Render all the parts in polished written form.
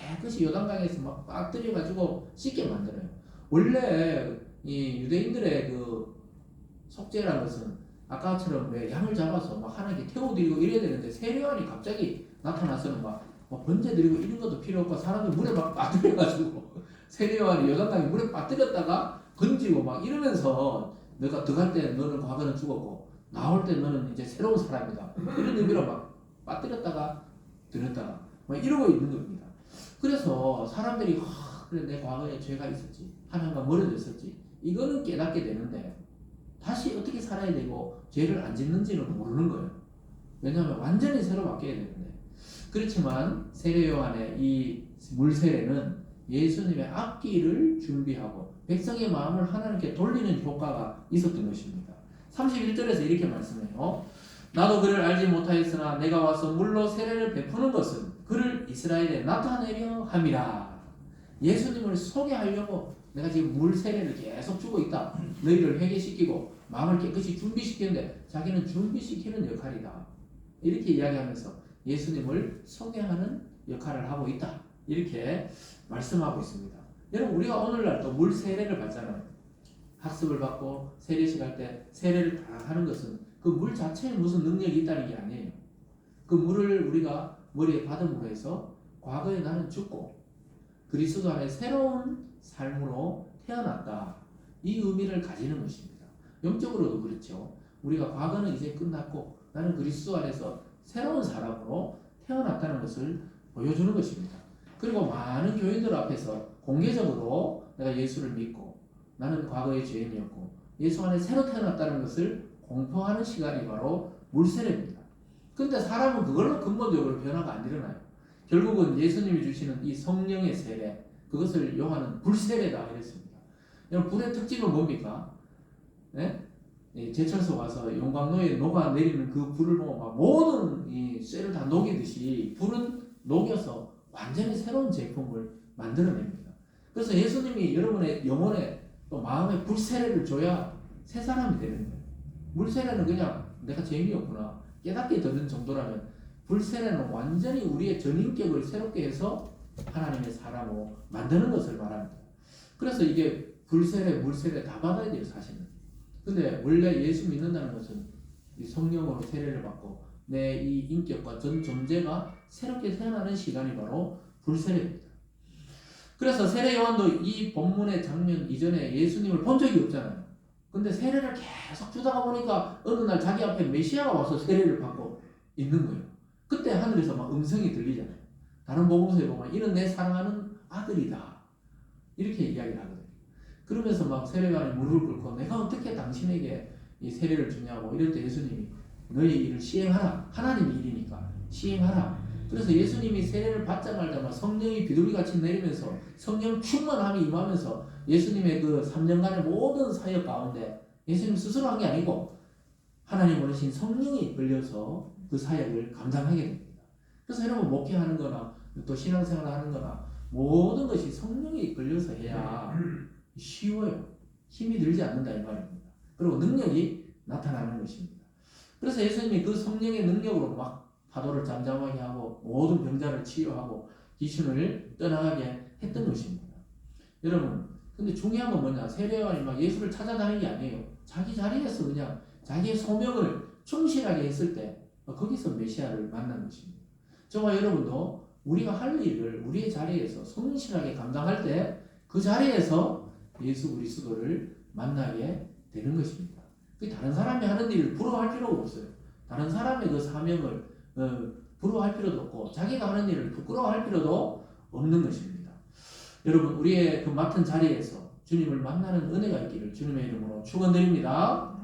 깨끗이 요단강에서 막 빠뜨려가지고 씻게 만들어요. 원래 이 유대인들의 그 속죄라는 것은 아까처럼 왜 양을 잡아서 막 하나님께 태워드리고 이래야 되는데 세례요한이 갑자기 나타나서는 막 번제드리고 이런 것도 필요 없고 사람들 물에 막 빠뜨려가지고 세례요한이 요단강에 물에 빠뜨렸다가 건지고 막 이러면서 너가 들어갈 때 너는 과거는 죽었고 나올 때 너는 이제 새로운 사람이다 이런 의미로 막 빠뜨렸다가 들었다가 막 이러고 있는 겁니다. 그래서 사람들이 그래 내 과거에 죄가 있었지 하나님과 멀어졌었지 이거는 깨닫게 되는데 다시 어떻게 살아야 되고 죄를 안 짓는지는 모르는 거예요. 왜냐하면 완전히 새로 바뀌어야 되는데. 그렇지만 세례 요한의 이 물세례는 예수님의 앞길을 준비하고 백성의 마음을 하나님께 돌리는 효과가 있었던 것입니다. 31절에서 이렇게 말씀해요. 나도 그를 알지 못하였으나 내가 와서 물로 세례를 베푸는 것은 그를 이스라엘에 나타내려 함이라. 예수님을 소개하려고 내가 지금 물 세례를 계속 주고 있다. 너희를 회개시키고 마음을 깨끗이 준비시키는데 자기는 준비시키는 역할이다. 이렇게 이야기하면서 예수님을 소개하는 역할을 하고 있다. 이렇게 말씀하고 있습니다. 여러분 우리가 오늘날 또 물 세례를 받잖아요. 학습을 받고 세례식 할 때 세례를 다 하는 것은 그 물 자체에 무슨 능력이 있다는 게 아니에요. 그 물을 우리가 머리에 받음으로 해서 과거에 나는 죽고 그리스도 안에 새로운 삶으로 태어났다. 이 의미를 가지는 것입니다. 영적으로도 그렇죠. 우리가 과거는 이제 끝났고 나는 그리스도 안에서 새로운 사람으로 태어났다는 것을 보여주는 것입니다. 그리고 많은 교인들 앞에서 공개적으로 내가 예수를 믿고 나는 과거의 죄인이었고 예수 안에 새로 태어났다는 것을 공포하는 시간이 바로 물세례입니다. 근데 사람은 그걸로 근본적으로 변화가 안 일어나요. 결국은 예수님이 주시는 이 성령의 세례, 그것을 요한은 불세례다 이랬습니다. 여러분 불의 특징은 뭡니까? 네? 제철소 가서 용광로에 녹아내리는 그 불을 보고 막 모든 이 쇠를 다 녹이듯이 불은 녹여서 완전히 새로운 제품을 만들어냅니다. 그래서 예수님이 여러분의 영혼에 또 마음에 불세례를 줘야 새 사람이 되는 거예요. 물세례는 그냥 내가 죄인이었구나 깨닫게 되는 정도라면 불세례는 완전히 우리의 전인격을 새롭게 해서 하나님의 사람으로 만드는 것을 말합니다. 그래서 이게 불세례, 물세례 다 받아야 돼요 사실은. 근데 원래 예수 믿는다는 것은 이 성령으로 세례를 받고 내 이 인격과 전 존재가 새롭게 태어나는 시간이 바로 불세례입니다. 그래서 세례 요한도 이 본문의 장면 이전에 예수님을 본 적이 없잖아요. 근데 세례를 계속 주다가 보니까 어느 날 자기 앞에 메시아가 와서 세례를 받고 있는 거예요. 그때 하늘에서 막 음성이 들리잖아요. 다른 복음서에 보면 이는 내 사랑하는 아들이다 이렇게 이야기를 하거든요. 그러면서 막 세례관이 무릎을 꿇고 내가 어떻게 당신에게 이 세례를 주냐고 이럴 때 예수님이 너희 일을 시행하라. 하나님의 일이니까 시행하라. 그래서 예수님이 세례를 받자마자 성령이 비둘기같이 내리면서 성령 충만함이 임하면서 예수님의 그 3년간의 모든 사역 가운데 예수님 스스로 한 게 아니고 하나님 보내신 성령이 걸려서 그 사역을 감당하게 됩니다. 그래서 여러분 목회하는 거나 또 신앙생활을 하는 거나 모든 것이 성령이 걸려서 해야 쉬워요. 힘이 들지 않는다 이 말입니다. 그리고 능력이 나타나는 것입니다. 그래서 예수님이 그 성령의 능력으로 막 파도를 잠잠하게 하고 모든 병자를 치유하고 귀신을 떠나가게 했던 것입니다. 여러분 근데 중요한 건 뭐냐? 세례요한이 막 예수를 찾아다니는 게 아니에요. 자기 자리에서 그냥 자기의 소명을 충실하게 했을 때 거기서 메시아를 만난 것입니다. 저와 여러분도 우리가 할 일을 우리의 자리에서 성실하게 감당할 때 그 자리에서 예수 그리스도를 만나게 되는 것입니다. 다른 사람이 하는 일을 부러워할 필요가 없어요. 다른 사람의 그 사명을 부러워할 필요도 없고 자기가 하는 일을 부끄러워할 필요도 없는 것입니다. 여러분 우리의 그 맡은 자리에서 주님을 만나는 은혜가 있기를 주님의 이름으로 축원드립니다.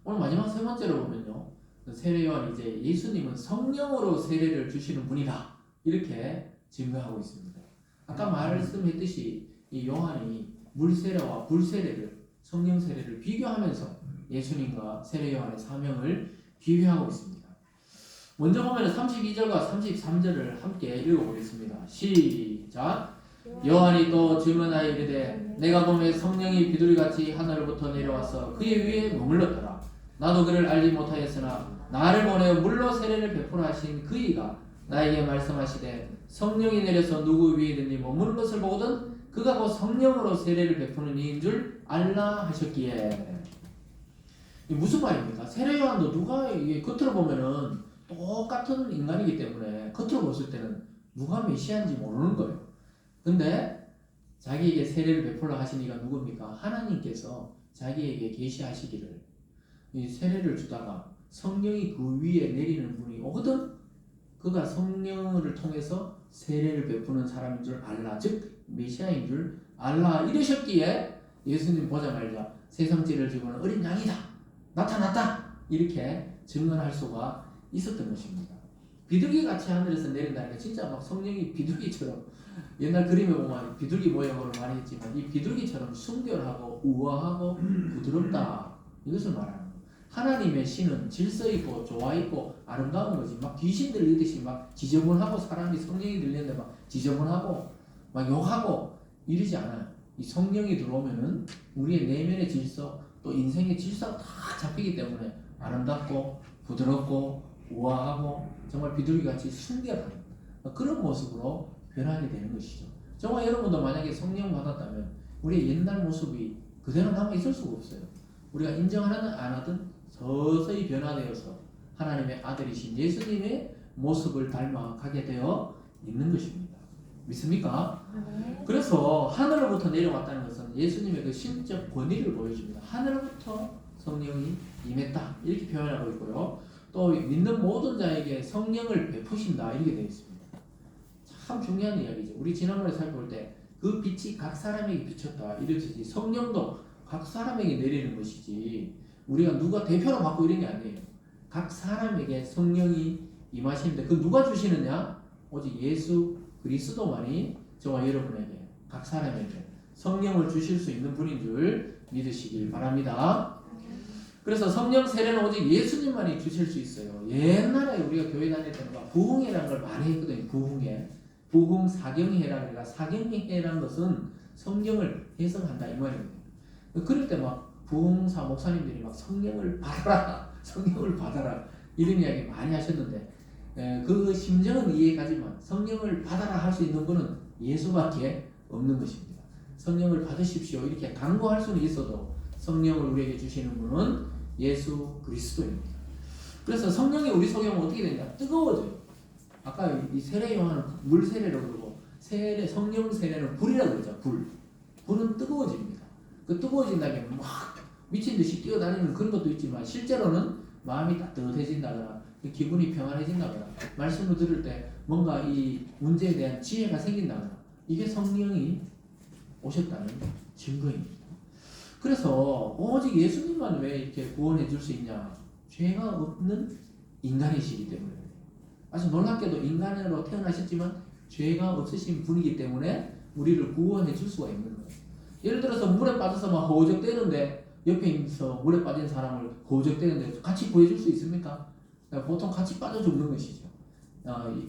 오늘 마지막 세 번째로 보면요. 세례 요한이 이제 예수님은 성령으로 세례를 주시는 분이다. 이렇게 증거하고 있습니다. 아까 말씀했듯이 이 요한이 물세례와 불세례를 성령 세례를 비교하면서 예수님과 세례 요한의 사명을 비교하고 있습니다. 먼저 보면 32절과 33절을 함께 읽어보겠습니다. 시작. 요한이 또 질문하여 이르되 내가 보매 성령이 비둘기같이 하늘로부터 내려와서 그의 위에 머물렀더라. 나도 그를 알지 못하였으나 나를 보내어 물로 세례를 베푸라 하신 그이가 나에게 말씀하시되 성령이 내려서 누구 위에든지 머무는 것을 보거든 그가 곧 성령으로 세례를 베푸는 이인 줄 알라 하셨기에. 이 무슨 말입니까? 세례 요한도 누가 이게 겉으로 보면은 똑같은 인간이기 때문에 겉으로 봤을 때는 누가 메시아인지 모르는 거예요. 근데 자기에게 세례를 베풀라 하신 이가 누굽니까? 하나님께서 자기에게 계시하시기를 이 세례를 주다가 성령이 그 위에 내리는 분이 오거든 그가 성령을 통해서 세례를 베푸는 사람인 줄 알라, 즉 메시아인 줄 알라 이러셨기에 예수님 보자마자 세상죄를 지고 어린 양이다 나타났다 이렇게 증언할 수가 있었던 것입니다. 비둘기같이 하늘에서 내린다니까 진짜 막 성령이 비둘기처럼 옛날 그림에 보면 비둘기 모양으로 많이 했지만 이 비둘기처럼 순결하고 우아하고 부드럽다 이것을 말하는 거예요. 하나님의 신은 질서 있고 좋아 있고 아름다운 거지 막 귀신 들리듯이 막 지저분하고 사람이 성령이 들리는데 막 지저분하고 막 욕하고 이러지 않아요. 이 성령이 들어오면은 우리의 내면의 질서 또 인생의 질서가 다 잡히기 때문에 아름답고 부드럽고 우아하고 정말 비둘기같이 순결한 그런 모습으로 변하게 되는 것이죠. 정말 여러분도 만약에 성령 받았다면 우리의 옛날 모습이 그대로 남아 있을 수가 없어요. 우리가 인정하든 안 하든 서서히 변화되어서 하나님의 아들이신 예수님의 모습을 닮아가게 되어 있는 것입니다. 믿습니까? 네. 그래서 하늘로부터 내려왔다는 것은 예수님의 그 신적 권위를 보여줍니다. 하늘로부터 성령이 임했다 이렇게 표현하고 있고요. 또 믿는 모든 자에게 성령을 베푸신다 이렇게 되어 있습니다. 참 중요한 이야기죠. 우리 지난번에 살펴볼 때 그 빛이 각 사람에게 비쳤다 이렇듯이 성령도 각 사람에게 내리는 것이지 우리가 누가 대표로 받고 이런 게 아니에요. 각 사람에게 성령이 임하시는데 그 누가 주시느냐? 오직 예수 그리스도만이 저와 여러분에게 각 사람에게 성령을 주실 수 있는 분인 줄 믿으시길 바랍니다. 그래서 성령 세례는 오직 예수님만이 주실 수 있어요. 옛날에 우리가 교회 다닐 때는 부흥회라는 걸 많이 했거든요. 부흥회. 부흥 사경회라 그래가 사경회라는 것은 성령을 해석한다 이 말입니다. 그럴 때 막 부흥사 목사님들이 막 성령을 받아라, 성령을 받아라 이런 이야기 많이 하셨는데 그 심정은 이해가지만 성령을 받아라 할 수 있는 분은 예수밖에 없는 것입니다. 성령을 받으십시오 이렇게 강구할 수는 있어도 성령을 우리에게 주시는 분은 예수 그리스도입니다. 그래서 성령이 우리 속에 오면 어떻게 되냐? 뜨거워져요. 아까 이 세례 요한은 물 세례라고 그러고 성령 세례는 불이라고 그러죠. 불은 뜨거워집니다. 그 뜨거워진다면 막 미친 듯이 뛰어다니는 그런 것도 있지만 실제로는 마음이 따뜻해진다거나 기분이 평안해진다거나 말씀을 들을 때 뭔가 이 문제에 대한 지혜가 생긴다거나 이게 성령이 오셨다는 증거입니다. 그래서 오직 예수님만 왜 이렇게 구원해 줄 수 있냐? 죄가 없는 인간이시기 때문에 아주 놀랍게도 인간으로 태어나셨지만 죄가 없으신 분이기 때문에 우리를 구원해 줄 수가 있는 거예요. 예를 들어서 물에 빠져서 막 허우적대는데 옆에 있어 물에 빠진 사람을 허우적대는데 같이 구해줄 수 있습니까? 보통 같이 빠져 죽는 것이죠.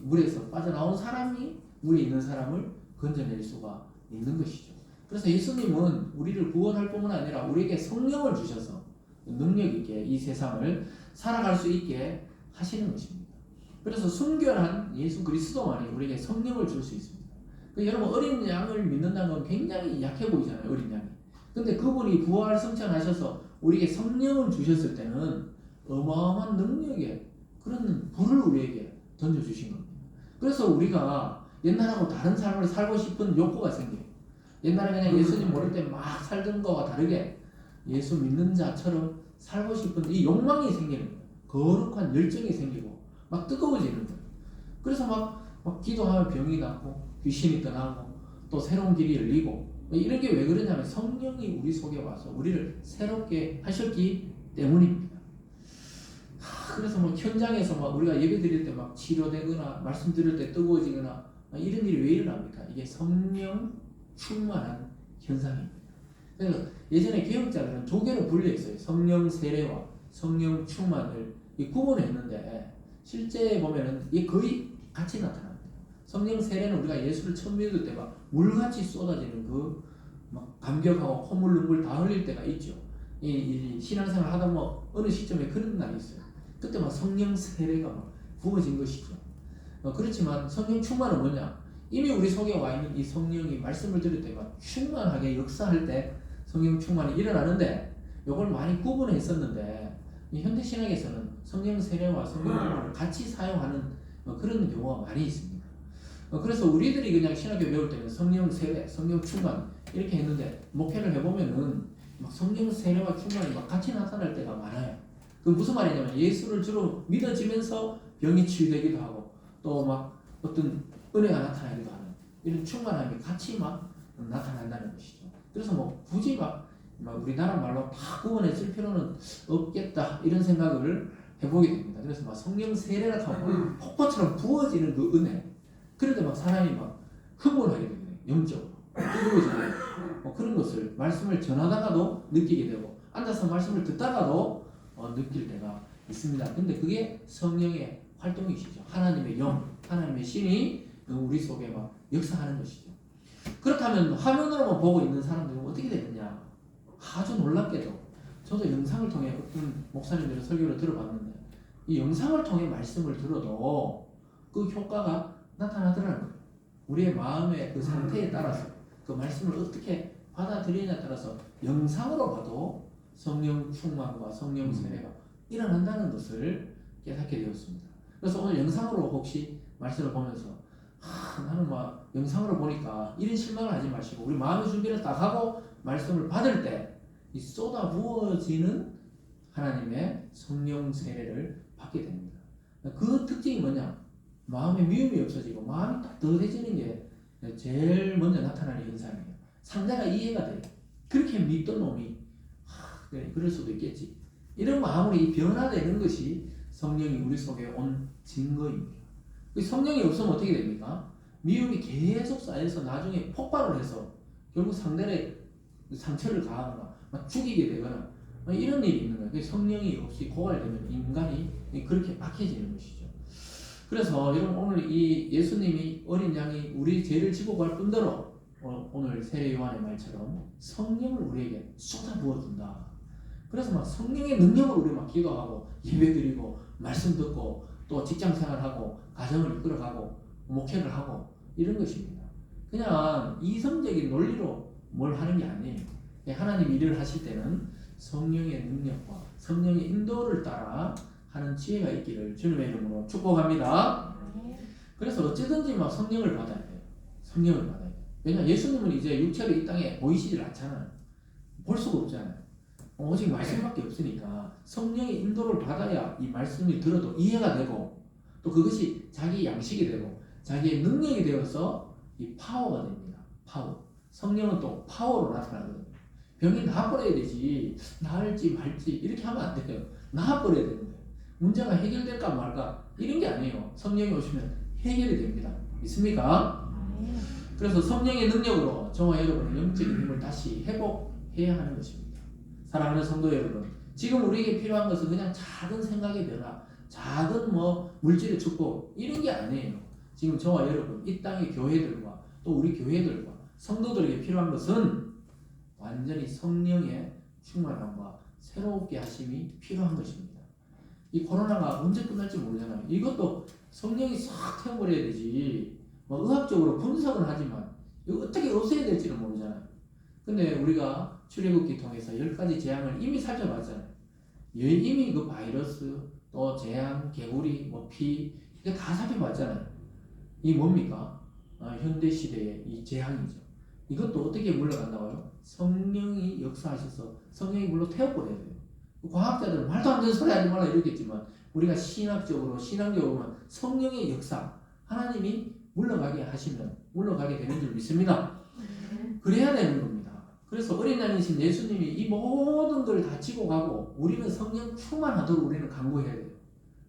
물에서 빠져나온 사람이 물에 있는 사람을 건져낼 수가 있는 것이죠. 그래서 예수님은 우리를 구원할 뿐만 아니라 우리에게 성령을 주셔서 능력 있게 이 세상을 살아갈 수 있게 하시는 것입니다. 그래서 순결한 예수 그리스도만이 우리에게 성령을 줄 수 있습니다. 여러분 어린 양을 믿는다는 건 굉장히 약해 보이잖아요. 어린 양이. 근데 그분이 부활 성천하셔서 우리에게 성령을 주셨을 때는 어마어마한 능력의 그런 불을 우리에게 던져주신 겁니다. 그래서 우리가 옛날하고 다른 삶을 살고 싶은 욕구가 생겨요. 옛날에 그냥 예수님 모를 때 막 살던 거와 다르게 예수 믿는 자처럼 살고 싶은 이 욕망이 생기는 거예요. 거룩한 열정이 생기고 막 뜨거워지는 거예요. 그래서 막 기도하면 병이 낫고 귀신이 떠나고 또 새로운 길이 열리고 이런 게 왜 그러냐면 성령이 우리 속에 와서 우리를 새롭게 하셨기 때문입니다. 그래서 현장에서 우리가 예배 드릴 때 막 치료되거나 말씀 들을 때 뜨거워지거나 이런 일이 왜 일어납니까? 이게 성령 충만한 현상입니다. 그래서 예전에 개혁자들은 두 개로 분류했어요. 성령 세례와 성령 충만을 구분했는데 실제 보면은 이게 거의 같이 나타납니다. 성령 세례는 우리가 예수를 처음 믿을 때 막 물같이 쏟아지는 그 막 감격하고 콧물 눈물 다 흘릴 때가 있죠. 이 신앙생활 하다 어느 시점에 그런 날이 있어요. 그때 막 성령 세례가 막 부어진 것이죠. 그렇지만 성령 충만은 뭐냐? 이미 우리 속에 와 있는 이 성령이 말씀을 들을 때만 충만하게 역사할 때 성령 충만이 일어나는데 이걸 많이 구분했었는데 이 현대 신학에서는 성령 세례와 성령 충만을 같이 사용하는 그런 경우가 많이 있습니다. 그래서 우리들이 그냥 신학교 배울 때는 성령 세례, 성령 충만 이렇게 했는데 목회를 해보면은 막 성령 세례와 충만이 막 같이 나타날 때가 많아요. 그 무슨 말이냐면 예수를 주로 믿어지면서 병이 치유되기도 하고 또 막 어떤 은혜가 나타나기도 하는 이런 충만함이 같이 막 나타난다는 것이죠. 그래서 뭐 굳이 막 우리나라 말로 다 구분했을 필요는 없겠다 이런 생각을 해보게 됩니다. 그래서 막 성령 세례라 하면 폭포처럼 부어지는 그 은혜. 그런데 막 사람이 막 흥분하게 되거든요. 영적으로 뜨거워지고 그런 것을 말씀을 전하다가도 느끼게 되고 앉아서 말씀을 듣다가도 느낄 때가 있습니다. 근데 그게 성령의 활동이시죠. 하나님의 영, 하나님의 신이 우리 속에 막 역사하는 것이죠. 그렇다면 화면으로만 보고 있는 사람들은 어떻게 되느냐? 아주 놀랍게도 저도 영상을 통해 어떤 목사님들의 설교를 들어봤는데 이 영상을 통해 말씀을 들어도 그 효과가 나타나더라는 거예요. 우리의 마음의 그 상태에 따라서 그 말씀을 어떻게 받아들이냐에 따라서 영상으로 봐도 성령 충만과 성령 세례가 일어난다는 것을 깨닫게 되었습니다. 그래서 오늘 영상으로 혹시 말씀을 보면서 나는 막 영상으로 보니까 이런 실망을 하지 마시고 우리 마음의 준비를 딱 하고 말씀을 받을 때 이 쏟아 부어지는 하나님의 성령 세례를 받게 됩니다. 그 특징이 뭐냐? 마음의 미움이 없어지고 마음이 따뜻해지는 게 제일 먼저 나타나는 현상이에요. 상대가 이해가 돼요. 그렇게 믿던 놈이 그래, 그럴 수도 있겠지. 이런 마음으로 변화되는 것이 성령이 우리 속에 온 증거입니다. 성령이 없으면 어떻게 됩니까? 미움이 계속 쌓여서 나중에 폭발을 해서 결국 상대를 상처를 가하거나 막 죽이게 되거나 이런 일이 있는 거예요. 성령이 없이 고갈되면 인간이 그렇게 박해지는 것이죠. 그래서 여러분 오늘 이 예수님이 어린 양이 우리 죄를 지고 갈 뿐더러 오늘 세례 요한의 말처럼 성령을 우리에게 쏟아 부어준다. 그래서 막 성령의 능력으로 우리 막 기도하고 예배드리고 말씀 듣고 또 직장생활하고 가정을 이끌어가고 목회를 하고 이런 것입니다. 그냥 이성적인 논리로 뭘 하는 게 아니에요. 하나님 일을 하실 때는 성령의 능력과 성령의 인도를 따라 하는 지혜가 있기를 주님의 이름으로 축복합니다. 그래서 어찌든지 막 성령을 받아야 돼요. 성령을 받아야 돼요. 왜냐하면 예수님은 이제 육체로 이 땅에 보이시질 않잖아요. 볼 수가 없잖아요. 오직 말씀밖에 없으니까 성령의 인도를 받아야 이 말씀이 들어도 이해가 되고 또 그것이 자기 양식이 되고 자기의 능력이 되어서 이 파워가 됩니다. 파워. 성령은 또 파워로 나타나거든요. 병이 나아버려야 되지 나을지 말지 이렇게 하면 안 돼요. 나아버려야 되는 거예요. 문제가 해결될까 말까 이런 게 아니에요. 성령이 오시면 해결이 됩니다. 믿습니까? 그래서 성령의 능력으로 저와 여러분의 영적인 힘을 다시 회복해야 하는 것입니다. 사랑하는 성도 여러분, 지금 우리에게 필요한 것은 그냥 작은 생각의 변화, 작은 물질의 축복 이런 게 아니에요. 지금 저와 여러분 이 땅의 교회들과 또 우리 교회들과 성도들에게 필요한 것은 완전히 성령의 충만함과 새롭게 하심이 필요한 것입니다. 이 코로나가 언제 끝날지 모르잖아요. 이것도 성령이 싹 태워버려야 되지. 의학적으로 분석은 하지만 이거 어떻게 없애야 될지는 모르잖아요. 근데 우리가 출애굽기 통해서 10가지 재앙을 이미 살펴봤잖아요. 이미 그 바이러스, 또 재앙, 개구리, 피 이거 다 살펴봤잖아요. 이 뭡니까? 현대 시대의 이 재앙이죠. 이것도 어떻게 물러간다고요? 성령이 역사하셔서 성령이 물로 태워버려야 돼요. 과학자들은 말도 안 되는 소리 하지 말라 이러겠지만 우리가 신앙적으로는 성령의 역사, 하나님이 물러가게 하시면 물러가게 되는 줄 믿습니다. 그래야 되는 겁니다. 그래서 어린 양이신 예수님이 이 모든 걸 다 지고 가고 우리는 성령 충만하도록 우리는 간구해야 돼요.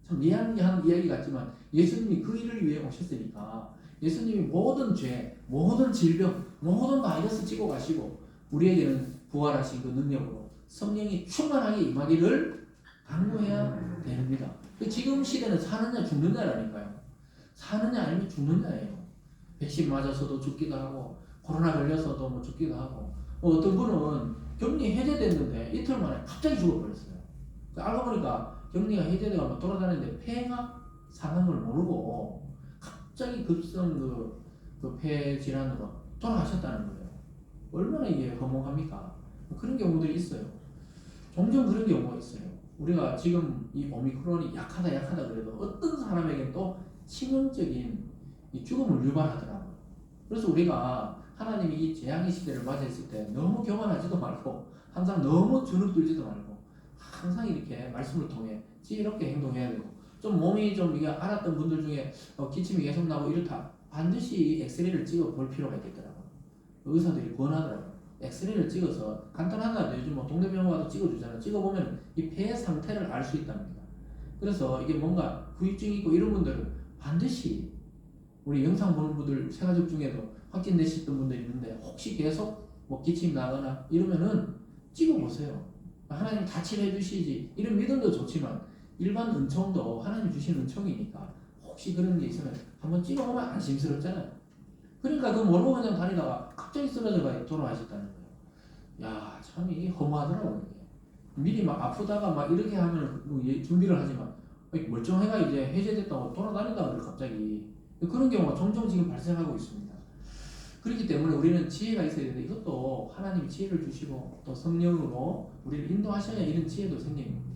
참 미안한 이야기 같지만 예수님이 그 일을 위해 오셨으니까 예수님이 모든 죄, 모든 질병, 모든 바이러스 지고 가시고 우리에게는 부활하신 그 능력으로 성령이 충만하게 임하기를 간구해야 됩니다. 지금 시대는 사느냐 죽느냐라니까요. 사느냐 아니면 죽느냐예요. 백신 맞아서도 죽기도 하고 코로나 걸려서도 죽기도 하고 어떤 분은 격리 해제됐는데 이틀 만에 갑자기 죽어버렸어요. 알고 보니까 격리가 해제되고 돌아다니는데 폐가 상한 걸 모르고 갑자기 급성 그 폐질환으로 돌아가셨다는 거예요. 얼마나 이게 허무합니까? 그런 경우들이 있어요. 종종 그런 경우가 있어요. 우리가 지금 이 오미크론이 약하다 그래도 어떤 사람에게는 또 치명적인 이 죽음을 유발하더라고요. 그래서 우리가 하나님이 이 재앙의 시대를 맞이했을 때 너무 교만하지도 말고 항상 너무 주눅 들지도 말고 항상 이렇게 말씀을 통해 지혜롭게 행동해야 되고, 좀 몸이 좀 이게 알았던 분들 중에 기침이 계속 나고 이렇다, 반드시 엑스레이를 찍어 볼 필요가 있겠더라고요. 의사들이 권하더라고요. 엑스레이를 찍어서, 간단하다 요즘 뭐 동네 병원 가도 찍어주잖아요. 찍어보면 이 폐 상태를 알 수 있답니다. 그래서 이게 뭔가 후유증이 있고 이런 분들은 반드시, 우리 영상 보는 분들 새가족 중에도 확진되셨던 분들이 있는데 혹시 계속 뭐 기침 나거나 이러면은 찍어보세요. 하나님 다 치료해 주시지, 이런 믿음도 좋지만 일반 은총도 하나님 주신 은총이니까 혹시 그런 게 있으면 한번 찍어보면 안심스럽잖아요. 그러니까 그 모르고 그냥 다니다가 갑자기 쓰러져가 돌아가셨다는 거예요. 야, 참 이게 허무하더라고요. 이게. 미리 막 아프다가 막 이렇게 하면 뭐 준비를 하지만 멀쩡해가 이제 해제됐다고 돌아다닌다 그래 갑자기. 그런 경우가 종종 지금 발생하고 있습니다. 그렇기 때문에 우리는 지혜가 있어야 되는데, 이것도 하나님이 지혜를 주시고 또 성령으로 우리를 인도하셔야 이런 지혜도 생깁니다.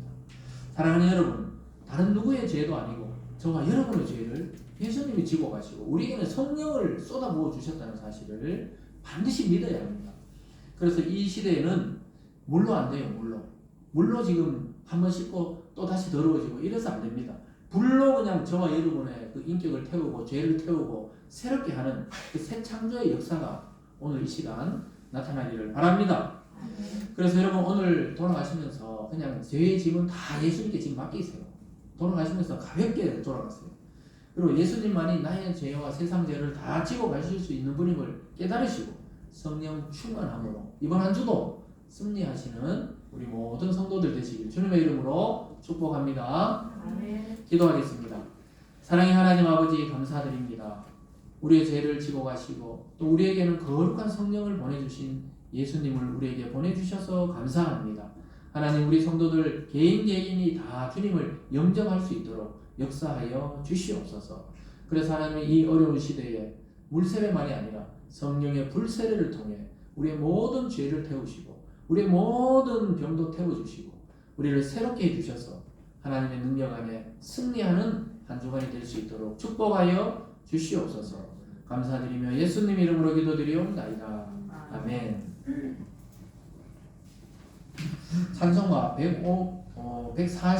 사랑하는 여러분, 다른 누구의 죄도 아니고 저와 여러분의 죄를 예수님이 지고 가시고 우리에게는 성령을 쏟아부어 주셨다는 사실을 반드시 믿어야 합니다. 그래서 이 시대에는 물로 안 돼요. 물로 지금 한번 씻고 또 다시 더러워지고 이래서 안 됩니다. 불로 그냥 저와 여러분의 그 인격을 태우고 죄를 태우고 새롭게 하는 그 새 창조의 역사가 오늘 이 시간 나타나기를 바랍니다. 그래서 여러분, 오늘 돌아가시면서 그냥 죄의 짐은 다 예수님께 지금 맡기세요. 돌아가시면서 가볍게 돌아가세요. 그리고 예수님만이 나의 죄와 세상 죄를 다 지고 가실 수 있는 분임을 깨달으시고 성령 충만함으로 이번 한 주도 승리하시는 우리 모든 성도들 되시길 주님의 이름으로 축복합니다. 아멘. 기도하겠습니다. 사랑의 하나님 아버지, 감사드립니다. 우리의 죄를 지고 가시고 또 우리에게는 거룩한 성령을 보내주신 예수님을 우리에게 보내주셔서 감사합니다. 하나님, 우리 성도들 개인이 다 주님을 영접할 수 있도록 역사하여 주시옵소서. 그래서 하나님, 이 어려운 시대에 물세례만이 아니라 성령의 불세례를 통해 우리의 모든 죄를 태우시고 우리의 모든 병도 태워주시고 우리를 새롭게 해주셔서 하나님의 능력 안에 승리하는 한 주간이 될 수 있도록 축복하여 주시옵소서. 감사드리며 예수님 이름으로 기도드리옵나이다. 아멘. 찬송가 140